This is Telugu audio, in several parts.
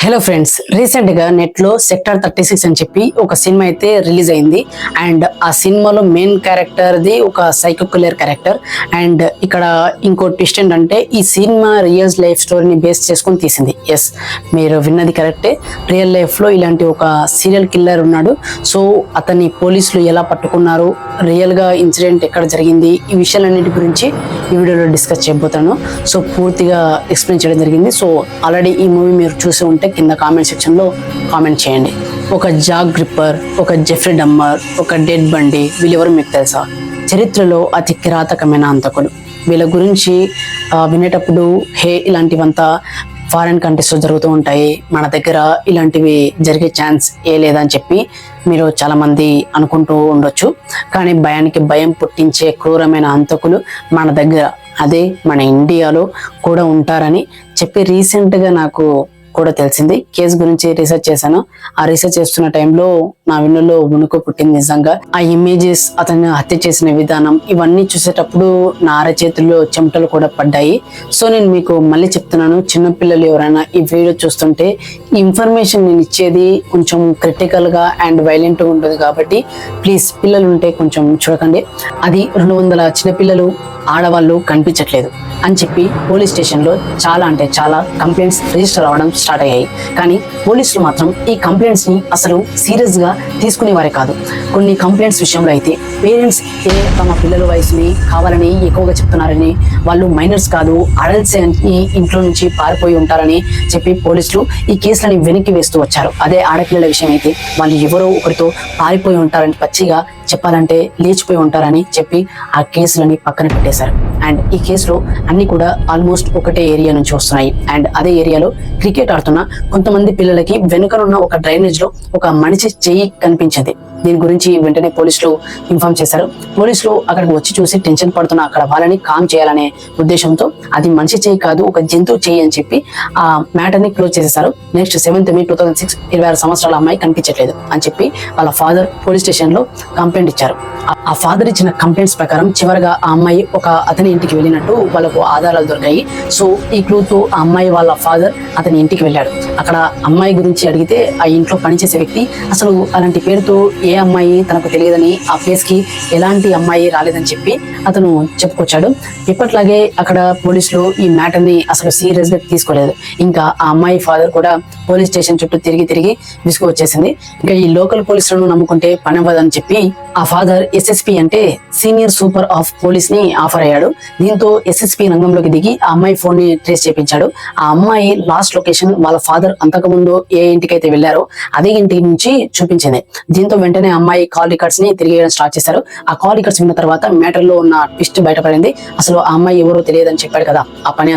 హలో ఫ్రెండ్స్, రీసెంట్ గా నెట్ లో సెక్టర్ 36 అని చెప్పి ఒక సినిమా అయితే రిలీజ్ అయింది. అండ్ ఆ సినిమాలో మెయిన్ క్యారెక్టర్ ది ఒక సైకో కిల్లర్ క్యారెక్టర్. అండ్ ఇక్కడ ఇంకో ట్విస్ట్ ఏంటంటే ఈ సినిమా రియల్ లైఫ్ స్టోరీని బేస్ చేసుకొని తీసింది. ఎస్, మీరు విన్నది కరెక్టే. రియల్ లైఫ్ లో ఇలాంటి ఒక సీరియల్ కిల్లర్ ఉన్నాడు. సో అతన్ని పోలీసులు ఎలా పట్టుకున్నారు, రియల్ గా ఇన్సిడెంట్ ఎక్కడ జరిగింది, ఈ విషయాలన్నిటి గురించి ఈ వీడియోలో డిస్కస్ చేయబోతాను. సో పూర్తిగా ఎక్స్ప్లెయిన్ చేయడం జరిగింది. సో ఆల్రెడీ ఈ మూవీ మీరు చూసి ఉంటే కింద కామెంట్ సెక్షన్ లో కామెంట్ చేయండి. ఒక జాక్ గ్రిప్పర్, ఒక జెఫ్రీ డమ్మర్, ఒక డెడ్ బండి, వీళ్ళెవరు మీకు తెలుసా? చరిత్రలో అతి కిరాతకమైన హంతకులు. వీళ్ళ గురించి వినేటప్పుడు ఇలాంటివంతా ఫారిన్ కంట్రీస్లో జరుగుతూ ఉంటాయి, మన దగ్గర ఇలాంటివి జరిగే ఛాన్స్ ఏ లేదని చెప్పి మీరు చాలా మంది అనుకుంటూ ఉండొచ్చు. కానీ భయానికి భయం పుట్టించే క్రూరమైన హంతకులు మన దగ్గర, అదే మన ఇండియాలో కూడా ఉంటారని చెప్పి రీసెంట్గా నాకు కూడా తెలిసింది. కేసు గురించి రీసెర్చ్ చేశాను. ఆ రీసెర్చ్ చేస్తున్న టైంలో నా వెన్నులో వణుకు పుట్టింది. నిజంగా ఆ ఇమేజెస్, అతన్ని హత్య చేసిన విధానం, ఇవన్నీ చూసేటప్పుడు నా అరచేతుల్లో చెమటలు కూడా పడ్డాయి. సో నేను మీకు మళ్ళీ చెప్తున్నాను, చిన్నపిల్లలు ఎవరైనా ఈ వీడియో చూస్తుంటే ఈ ఇన్ఫర్మేషన్ నేను ఇచ్చేది కొంచెం క్రిటికల్ గా అండ్ వైలెంట్ గా ఉంటుంది కాబట్టి ప్లీజ్ పిల్లలు ఉంటే కొంచెం చూడకండి. అది 200 చిన్నపిల్లలు, ఆడవాళ్ళు కనిపించట్లేదు అని చెప్పి పోలీస్ స్టేషన్లో చాలా కంప్లైంట్స్ రిజిస్టర్ అవ్వడం స్టార్ట్ అయ్యాయి. కానీ పోలీసులు మాత్రం ఈ కంప్లైంట్స్ ని అసలు సీరియస్ గా తీసుకునేవారే కాదు. కొన్ని కంప్లైంట్స్ విషయంలో అయితే పేరెంట్స్ తమ పిల్లల వయసుని కావాలని ఎక్కువగా చెప్తున్నారని, వాళ్ళు మైనర్స్ కాదు అడల్ట్స్ ఇంట్లో నుంచి పారిపోయి ఉంటారని చెప్పి పోలీసులు ఈ కేసులని వెనక్కి వేస్తూ వచ్చారు. అదే ఆడపిల్లల విషయం అయితే వాళ్ళు ఎవరో ఒకరితో పారిపోయి ఉంటారని, పచ్చిగా చెప్పాలంటే లేచిపోయి ఉంటారని చెప్పి ఆ కేసులని పక్కన పెట్టేశారు. అండ్ ఈ కేసులో అన్ని కూడా ఆల్మోస్ట్ ఒకటే ఏరియా నుంచి వస్తున్నాయి. అండ్ అదే ఏరియాలో క్రికెట్ ఆడుతున్న కొంతమంది పిల్లలకి వెనుకనున్న ఒక డ్రైనేజ్ లో ఒక మనిషి చెయ్యి కనిపించింది. దీని గురించి వెంటనే పోలీసులు ఇన్ఫార్మ్ చేశారు. పోలీసులు అక్కడికి వచ్చి చూసి టెన్షన్ పడుతున్న అక్కడ వాళ్ళని కామ్ చేయాలనే ఉద్దేశంతో అది మనిషి చెయ్యి కాదు, ఒక జంతువు చెయ్యి అని చెప్పి ఆ మ్యాటర్ ని క్లోజ్ చేసేసారు. నెక్స్ట్ 7th May 2006, 26 సంవత్సరాల అమ్మాయి కనిపించట్లేదు అని చెప్పి వాళ్ళ ఫాదర్ పోలీస్ స్టేషన్ లో కంప్లైంట్ ఇచ్చారు. ఆ ఫాదర్ ఇచ్చిన కంప్లైంట్స్ ప్రకారం చివరిగా ఆ అమ్మాయి ఒక అతని ఇంటికి వెళ్ళినట్టు వాళ్ళకు ఆధారాలు దొరికాయి. సో ఈ క్లూతో ఆ అమ్మాయి వాళ్ళ ఫాదర్ అతని ఇంటికి వెళ్ళాడు. అక్కడ అమ్మాయి గురించి అడిగితే ఆ ఇంట్లో పనిచేసే వ్యక్తి అసలు అలాంటి పేరుతో ఏ అమ్మాయి తనకు తెలియదని, ఆ ప్లేస్ కి ఎలాంటి అమ్మాయి రాలేదని చెప్పి అతను చెప్పుకొచ్చాడు. ఇప్పట్లాగే అక్కడ పోలీసులు ఈ మ్యాటర్ ని అసలు సీరియస్ గా తీసుకోలేదు. ఇంకా ఆ అమ్మాయి ఫాదర్ కూడా పోలీస్ స్టేషన్ చుట్టూ తిరిగి విసుగు వచ్చేసింది. ఇంకా ఈ లోకల్ పోలీసులను నమ్ముకుంటే పని అవ్వదని చెప్పి ఆ ఫాదర్ SSP అంటే సీనియర్ సూపర్ ఆఫ్ పోలీస్ ని ఆఫర్ అయ్యాడు. దీంతో SSP రంగంలోకి దిగి ఆ అమ్మాయి ఫోన్ ని ట్రేస్ చేయించాడు. ఆ అమ్మాయి లాస్ట్ లొకేషన్ వాళ్ళ ఫాదర్ అంతకుముందు ఏ ఇంటికైతే వెళ్లారో అదే ఇంటి నుంచి చూపించింది. దీంతో వెంటనే అమ్మాయి కాల్ రికార్డ్స్ ని తిరిగి స్టార్ట్ చేశారు. ఆ కాల్ రికార్డ్స్ విన్న తర్వాత మ్యాటర్ లో ఉన్న ట్విస్ట్ బయటపడింది. అసలు ఆ అమ్మాయి ఎవరో తెలియదని చెప్పాడు కదా ఆ పని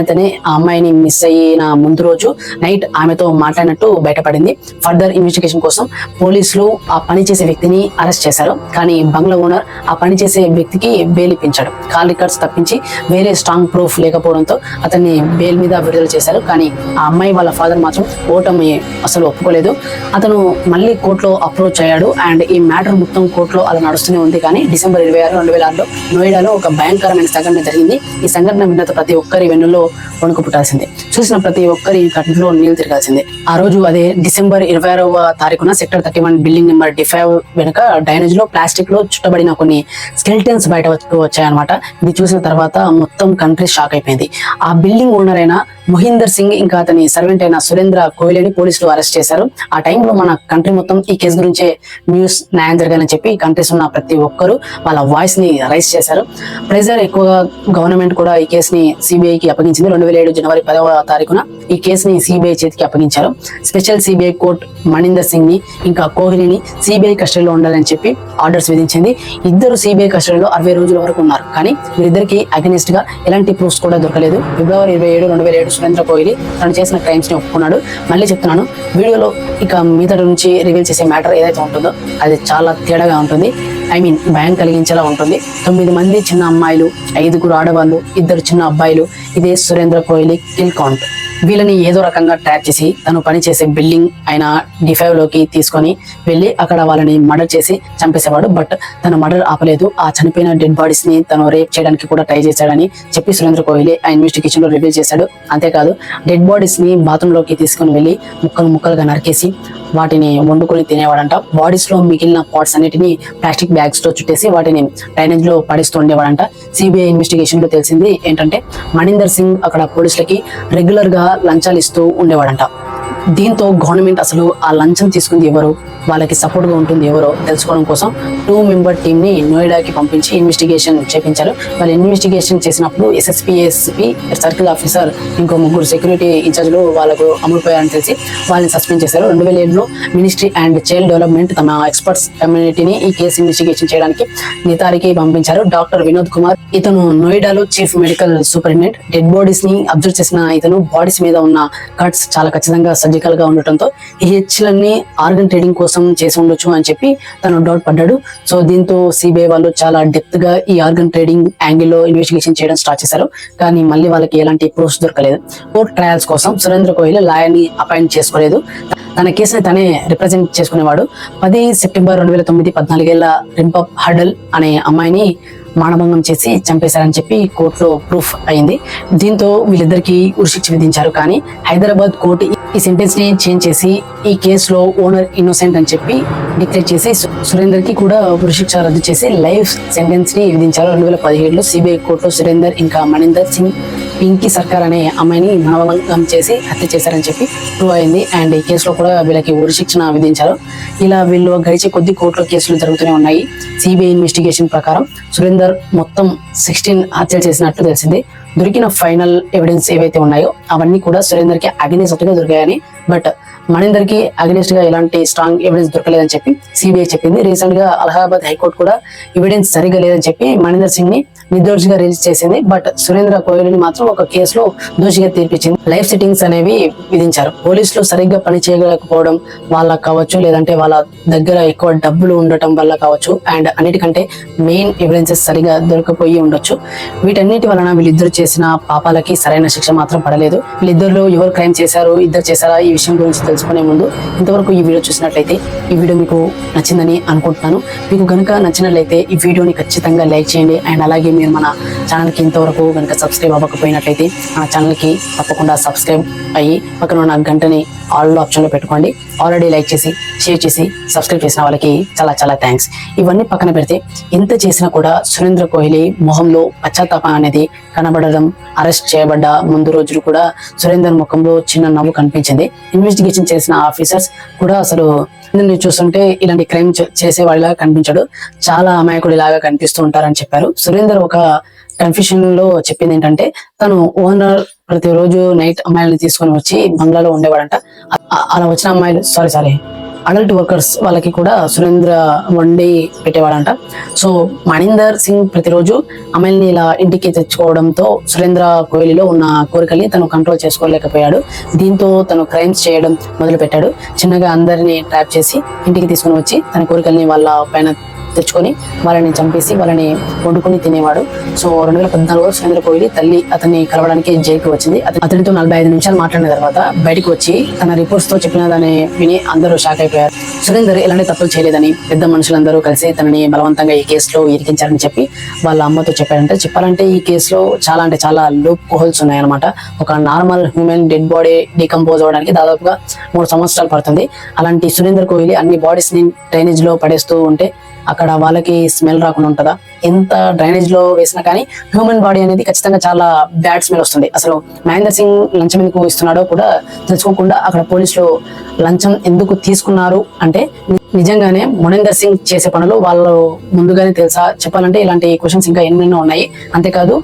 అతనే ఆ అమ్మాయిని మిస్ అయిన ముందు రోజు నైట్ ఆమెతో మాట్లాడినట్టు బయటపడింది. ఫర్దర్ ఇన్వెస్టిగేషన్ కోసం పోలీసులు ఆ పని చేసే వ్యక్తిని అరెస్ట్ చేశారు. కానీ బంగ్లా ఓనర్ ఆ పని చేసే వ్యక్తికి బెయిల్ ఇప్పించాడు. కాల్ రికార్డ్స్ తప్పించి వేరే స్ట్రాంగ్ ప్రూఫ్ లేకపోవడంతో అతన్ని బెయిల్ మీద విడుదల చేశారు. కానీ ఆ అమ్మాయి వాళ్ళ ఫాదర్ మాత్రం ఓటమి అసలు ఒప్పుకోలేదు. అతను మళ్ళీ కోర్టులో అప్రోచ్ అయ్యాడు. అండ్ ఈ మ్యాటర్ మొత్తం కోర్టులో అలా నడుస్తూనే ఉంది. కానీ December 26, 2006లో నోయిడాలో ఒక భయంకరమైన సంఘటన జరిగింది. ఈ సంఘటన విన్న ప్రతి ఒక్కరి వెన్నులో వణుకు పుట్టాల్సిందే, చూసిన ప్రతి ఒక్కరి కంటిలో నీళ్లు తిరగాల్సిందే. ఆ రోజు అదే December 26వ తారీఖున సెక్టర్ 31 బిల్డింగ్ నెంబర్ D5 వెనుక డ్రైనేజ్ లో ప్లాస్టిక్ లో చుట్టబడిన కొన్ని స్కెల్టన్స్ బయట వచ్చాయన్నమాట. ఇది చూసిన తర్వాత మొత్తం కంట్రీ షాక్ అయిపోయింది. ఆ బిల్డింగ్ ఓనర్ అయిన మొహిందర్ సింగ్ ఇంకా అతని సర్వెంట్ అయిన సురేంద్ర కోహ్లీని పోలీసులు అరెస్ట్ చేశారు. ఆ టైంలో మన కంట్రీ మొత్తం ఈ కేసు గురించే న్యూస్ న్యాయం జరగాలని చెప్పి కంట్రీస్ ఉన్న ప్రతి ఒక్కరు వాళ్ళ వాయిస్ ని రైజ్ చేశారు. ప్రెజర్ ఎక్కువగా గవర్నమెంట్ కూడా ఈ కేసుని సిబిఐకి అప్పగించింది. 2007 జనవరి 10వ తారీఖున ఈ కేసుని సిబిఐ చేతికి అప్పగించారు. Special CBI court Maninder Singh ని ఇంకా కోహ్లీని సిబిఐ కస్టడీలో ఉండాలని చెప్పి ఆర్డర్స్ విధించింది. ఇద్దరు సిబిఐ కస్టడీలో 60 రోజుల వరకు ఉన్నారు. కానీ వీరిద్దరికి అగెనిస్ట్ గా ఎలాంటి ప్రూఫ్స్ కూడా దొరకలేదు. February 27, 2007 సురేంద్ర కోహ్లీ తను చేసిన క్రైమ్స్ ని ఒప్పుకున్నాడు. మళ్ళీ చెప్తున్నాను, వీడియోలో ఇక మీదటి నుంచి రివీల్ చేసే మ్యాటర్ ఏదైతే ఉంటుందో అది చాలా తేడాగా ఉంటుంది. భయం కలిగించేలా ఉంటుంది. 9 మంది చిన్న అమ్మాయిలు, 5 ఆడవాళ్ళు, 2 చిన్న అబ్బాయిలు. ఇదే సురేంద్ర కోహ్లీ కిల్ కౌంట్. వీళ్ళని ఏదో రకంగా ట్రాప్ చేసి తను పనిచేసే బిల్డింగ్ అయిన D5 లోకి తీసుకొని వెళ్ళి అక్కడ వాళ్ళని మర్డర్ చేసి చంపేసేవాడు. బట్ తన మర్డర్ ఆపలేదు. ఆ చనిపోయిన డెడ్ బాడీస్ ని తను రేప్ చేయడానికి కూడా ట్రై చేశాడని చెప్పి సురేంద్ర కోహ్లీ ఆ ఇన్వెస్టిగేషన్ లో రివీల్ చేశాడు. అంతేకాదు డెడ్ బాడీస్ ని బాత్రూమ్ లోకి తీసుకొని వెళ్ళి ముక్కలు ముక్కలుగా నరికేసి వాటిని వండుకొని తినేవాడంట. బాడీస్ లో మిగిలిన పార్ట్స్ అన్నిటిని ప్లాస్టిక్ బ్యాగ్స్ లో చుట్టేసి వాటిని డ్రైనేజ్ లో పడేస్తూ ఉండేవాడంట. సిబిఐ ఇన్వెస్టిగేషన్ లో తెలిసింది ఏంటంటే మణీందర్ సింగ్ అక్కడ పోలీసులకి రెగ్యులర్ గా లంచాలు ఇస్తూ ఉండేవాడంట. దీంతో గవర్నమెంట్ అసలు ఆ లంచం తీసుకుంది ఎవరు, వాళ్ళకి సపోర్ట్ గా ఉంటుంది ఎవరో తెలుసుకోవడం కోసం 2 మెంబర్ టీమ్ ని నోయిడాకి పంపించి ఇన్వెస్టిగేషన్ చేపించారు. వాళ్ళు ఇన్వెస్టిగేషన్ చేసినప్పుడు SSP, ASP, సర్కిల్ ఆఫీసర్, ఇంకో 3 సెక్యూరిటీ ఇన్ఛార్జ్లు వాళ్ళకు అమ్ముడుపోయారని తెలిసి వాళ్ళని సస్పెండ్ చేశారు. 2007లో మినిస్ట్రీ అండ్ చైల్డ్ డెవలప్మెంట్ తమ ఎక్స్పర్ట్స్ కమ్యూనిటీని ఈ కేసు ఇన్వెస్టిగేషన్ చేయడానికి నితారికి పంపించారు. డాక్టర్ వినోద్ కుమార్ ఇతను నోయిడాలో chief medical superintendent. Dead bodies ని అబ్జర్వ్ చేసిన ఇతను బాడీస్ మీద ఉన్న కట్స్ చాలా ఖచ్చితంగా సర్జికల్ గా ఉండటంతో ఈ హెచ్లన్నీ ఆర్గన్ ట్రేడింగ్ కోసం చేసి ఉండొచ్చు అని చెప్పి తను డౌట్ పడ్డాడు. సో దీంతో సిబిఐ వాళ్ళు చాలా డెప్త్ గా ఈ ఆర్గన్ ట్రేడింగ్ యాంగిల్ లో ఇన్వెస్టిగేషన్ చేయడం స్టార్ట్ చేశారు. కానీ మళ్ళీ వాళ్ళకి ఎలాంటి ప్రూఫ్స్ దొరకలేదు. కోర్ట్ ట్రయల్స్ కోసం సురేంద్ర కోహ్లీ లాయర్ ని అపాయింట్ చేసుకోలేదు. తన కేసుని తనే రిప్రజెంట్ చేసుకునేవాడు. 10 సెప్టెంబర్ 2009 14 ఏళ్ల రింపప్ హడల్ అనే అమ్మాయిని మానభంగం చేసి చంపేశారని చెప్పి కోర్టులో ప్రూఫ్ అయింది. దీంతో వీళ్ళిద్దరికి ఉరిశిక్ష విధించారు. కానీ హైదరాబాద్ కోర్టు ఈ సెంటెన్స్ ని చేంజ్ చేసి ఈ కేసులో ఓనర్ ఇన్నోసెంట్ అని చెప్పి డిక్లేర్ చేసి సురేందర్ కి కూడా ఉరిశిక్ష రద్దు చేసి లైఫ్ సెంటెన్స్ ని విధించారు. 2017లో సిబిఐ కోర్టులో సురేందర్ ఇంకా మణీందర్ సింగ్ పింకీ సర్కార్ అనే అమ్మాయిని మానభంగం చేసి హత్య చేశారని చెప్పి ప్రూవ్ అయింది. అండ్ ఈ కేసులో కూడా వీళ్ళకి ఉరిశిక్షణ విధించారు. ఇలా వీళ్ళు గడిచే కొద్ది కోర్టులో కేసులు జరుగుతూనే ఉన్నాయి. సిబిఐ ఇన్వెస్టిగేషన్ ప్రకారం సురేందర్ మొత్తం 16 హత్యలు చేసినట్టు తెలిసింది. దొరికిన ఫైనల్ ఎవిడెన్స్ ఏవైతే ఉన్నాయో అవన్నీ కూడా సురేందర్ కి అగెనిస్ట్ గా దొరికాయని, బట్ మణీందర్ కి అగెనిస్ట్ గా ఎలాంటి స్ట్రాంగ్ ఎవిడెన్స్ దొరకలేదని చెప్పి సిబిఐ చెప్పింది. రీసెంట్ గా అలహాబాద్ హైకోర్టు కూడా ఎవిడెన్స్ సరిగా లేదని చెప్పి మణీందర్ సింగ్ ని నిర్దోషిగా రిలీజ్ చేసింది. బట్ సురేంద్ర కోహ్లీని మాత్రం ఒక కేసులో దోషిగా తీర్పిచ్చింది. లైఫ్ సెట్టింగ్స్ అనేవి విధించారు. పోలీసులు సరిగ్గా పని చేయలేకపోవడం వల్ల కావచ్చు, లేదంటే వాళ్ళ దగ్గర ఎక్కువ డబ్బులు ఉండటం వల్ల కావచ్చు, అండ్ అన్నిటికంటే మెయిన్ ఎవిడెన్సెస్ సరిగా దొరకపోయి ఉండొచ్చు. వీటన్నిటి వలన వీళ్ళిద్దరు చేసిన పాపాలకి సరైన శిక్ష మాత్రం పడలేదు. వీళ్ళిద్దరిలో ఎవరు క్రైమ్ చేశారు, ఇద్దరు చేశారా, ఈ విషయం గురించి తెలుసుకునే ముందు ఇంతవరకు ఈ వీడియో చూసినట్లయితే ఈ వీడియో మీకు నచ్చిందని అనుకుంటున్నాను. మీకు కనుక నచ్చినట్లయితే ఈ వీడియోని ఖచ్చితంగా లైక్ చేయండి. అండ్ అలాగే మీరు మన ఛానల్కి ఇంతవరకు కనుక సబ్స్క్రైబ్ అవ్వకపోయినట్లయితే మన ఛానల్కి తప్పకుండా సబ్స్క్రైబ్ అయ్యి పక్కన ఉన్న గంటని ఆల్ ఆప్షన్లో పెట్టుకోండి. ఆల్రెడీ లైక్ చేసి షేర్ చేసి సబ్స్క్రైబ్ చేసిన వాళ్ళకి చాలా చాలా థ్యాంక్స్. ఇవన్నీ పక్కన పెడితే ఎంత చేసినా కూడా సురేంద్ర కోహ్లీ మొహంలో పశ్చాత్తాపం అనేది కనబడడం, అరెస్ట్ చేయబడ్డ ముందు రోజులు కూడా సురేందర్ ముఖంలో చిన్న నవ్వు కనిపించింది. ఇన్వెస్టిగేషన్ చేసిన ఆఫీసర్స్ కూడా అసలు చూస్తుంటే ఇలాంటి క్రైమ్ చేసే వాళ్ళ కనిపించాడు, చాలా అమాయకుడిలాగా కనిపిస్తూ ఉంటారని చెప్పారు. సురేందర్ ఒక కన్ఫ్యూషన్ లో చెప్పింది ఏంటంటే తను ఓనర్ ప్రతిరోజు నైట్ అమ్మాయిలను తీసుకొని వచ్చి బంగ్లాలో ఉండేవాడంట. అలా వచ్చిన అమ్మాయిలు సారీ అడల్ట్ వర్కర్స్ వాళ్ళకి కూడా సురేంద్ర వండి పెట్టేవాడంట. సో మణీందర్ సింగ్ ప్రతిరోజు అమ్మాయిల్ని ఇలా ఇంటికి తెచ్చుకోవడంతో సురేంద్ర కోహ్లీలో ఉన్న కోరికల్ని తను కంట్రోల్ చేసుకోలేకపోయాడు. దీంతో తను క్రైమ్స్ చేయడం మొదలు పెట్టాడు. చిన్నగా అందరినీ ట్రాప్ చేసి ఇంటికి తీసుకొని వచ్చి తన కోరికల్ని వాళ్ళ పైన తెచ్చుకొని వాళ్ళని చంపేసి వాళ్ళని వండుకొని తినేవాడు. సో 2014లో సురేంద్ర కోహ్లీ తల్లి అతన్ని కలవడానికి జైలుకి వచ్చింది. అతనితో 45 నిమిషాలు మాట్లాడిన తర్వాత బయటకు వచ్చి తన రిపోర్ట్స్ తో చెప్పిన దాన్ని విని అందరూ షాక్ అయిపోయారు. సురేందర్ ఎలాంటి తప్పులు చేయలేదని పెద్ద మనుషులందరూ కలిసి తనని బలవంతంగా ఈ కేసులో ఇరికించారని చెప్పి వాళ్ళ అమ్మతో చెప్పారంటే, చెప్పాలంటే ఈ కేసులో చాలా లూప్ హోల్స్ ఉన్నాయన్నమాట. ఒక normal human dead body decompose అవడానికి దాదాపుగా 3 సంవత్సరాలు పడుతుంది. అలాంటి సురేందర్ కోహ్లీ అన్ని బాడీస్ ని డ్రైనేజ్ లో పడేస్తూ ఉంటే అక్కడ వాళ్ళకి స్మెల్ రాకుండా ఉంటుందా? ఎంత డ్రైనేజ్ లో వేసినా కానీ హ్యూమన్ బాడీ అనేది ఖచ్చితంగా చాలా బ్యాడ్ స్మెల్ వస్తుంది. అసలు మహేందర్ సింగ్ లంచం ఎందుకు ఇస్తున్నాడో కూడా తెలుసుకోకుండా అక్కడ పోలీసులు లంచం ఎందుకు తీసుకున్నారు అంటే నిజంగానే మణీందర్ సింగ్ చేసే పనులు వాళ్ళు ముందుగానే తెలుసా? చెప్పాలంటే ఇలాంటి క్వశ్చన్స్ ఇంకా ఎన్నెన్నో ఉన్నాయి. అంతేకాదు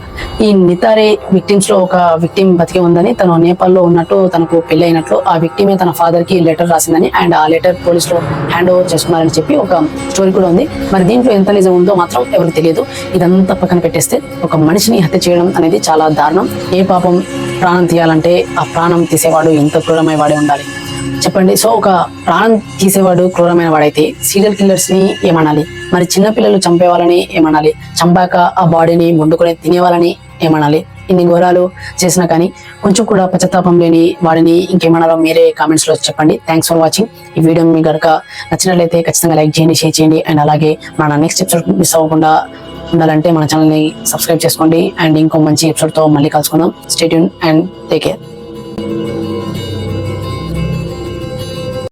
ఈ నితారే విక్టిమ్స్ లో ఒక విక్టిమ్ బతికే ఉందని, తను నేపాల్ లో ఉన్నట్టు తనకు పెళ్లి అయినట్లు ఆ విక్టిమే తన ఫాదర్ కి లెటర్ రాసిందని, అండ్ ఆ లెటర్ పోలీసులు హ్యాండ్ ఓవర్ చేసుకున్నారని చెప్పి ఒక స్టోరీ కూడా ఉంది. మరి దీంట్లో ఎంత నిజం ఉందో మాత్రం ఎవరికి తెలియదు. ఇదంతా పక్కన పెట్టేస్తే ఒక మనిషిని హత్య చేయడం అనేది చాలా దారుణం. ఏ పాపం ప్రాణం తీయాలంటే ఆ ప్రాణం తీసేవాడు ఎంత క్రూరమైన వాడే ఉండాలి చెప్పండి. సో ఒక ప్రాణం తీసేవాడు క్రూరమైన వాడైతే సీరియల్ కిల్లర్స్ ని ఏమనాలి? మరి చిన్నపిల్లలు చంపే వాళ్ళని ఏమనాలి? చంపాక ఆ బాడీని వండుకొని తినే వాళ్ళని ఏమనాలి? ఇన్ని ఘోరాలు చేసినా కానీ కొంచెం కూడా పశ్చాత్తాపం లేని వాడిని ఇంకేమన్నారో మీరే కామెంట్స్ లో చెప్పండి. Thanks for watching. ఈ వీడియో మీకు కనుక నచ్చినట్లయితే ఖచ్చితంగా లైక్ చేయండి, షేర్ చేయండి. అండ్ అలాగే మన నెక్స్ట్ ఎపిసోడ్ మిస్ అవ్వకుండా ఉండాలంటే మన ఛానల్ని సబ్స్క్రైబ్ చేసుకోండి. అండ్ ఇంకో మంచి ఎపిసోడ్తో మళ్ళీ కలుసుకుందాం. Stay tune and take care.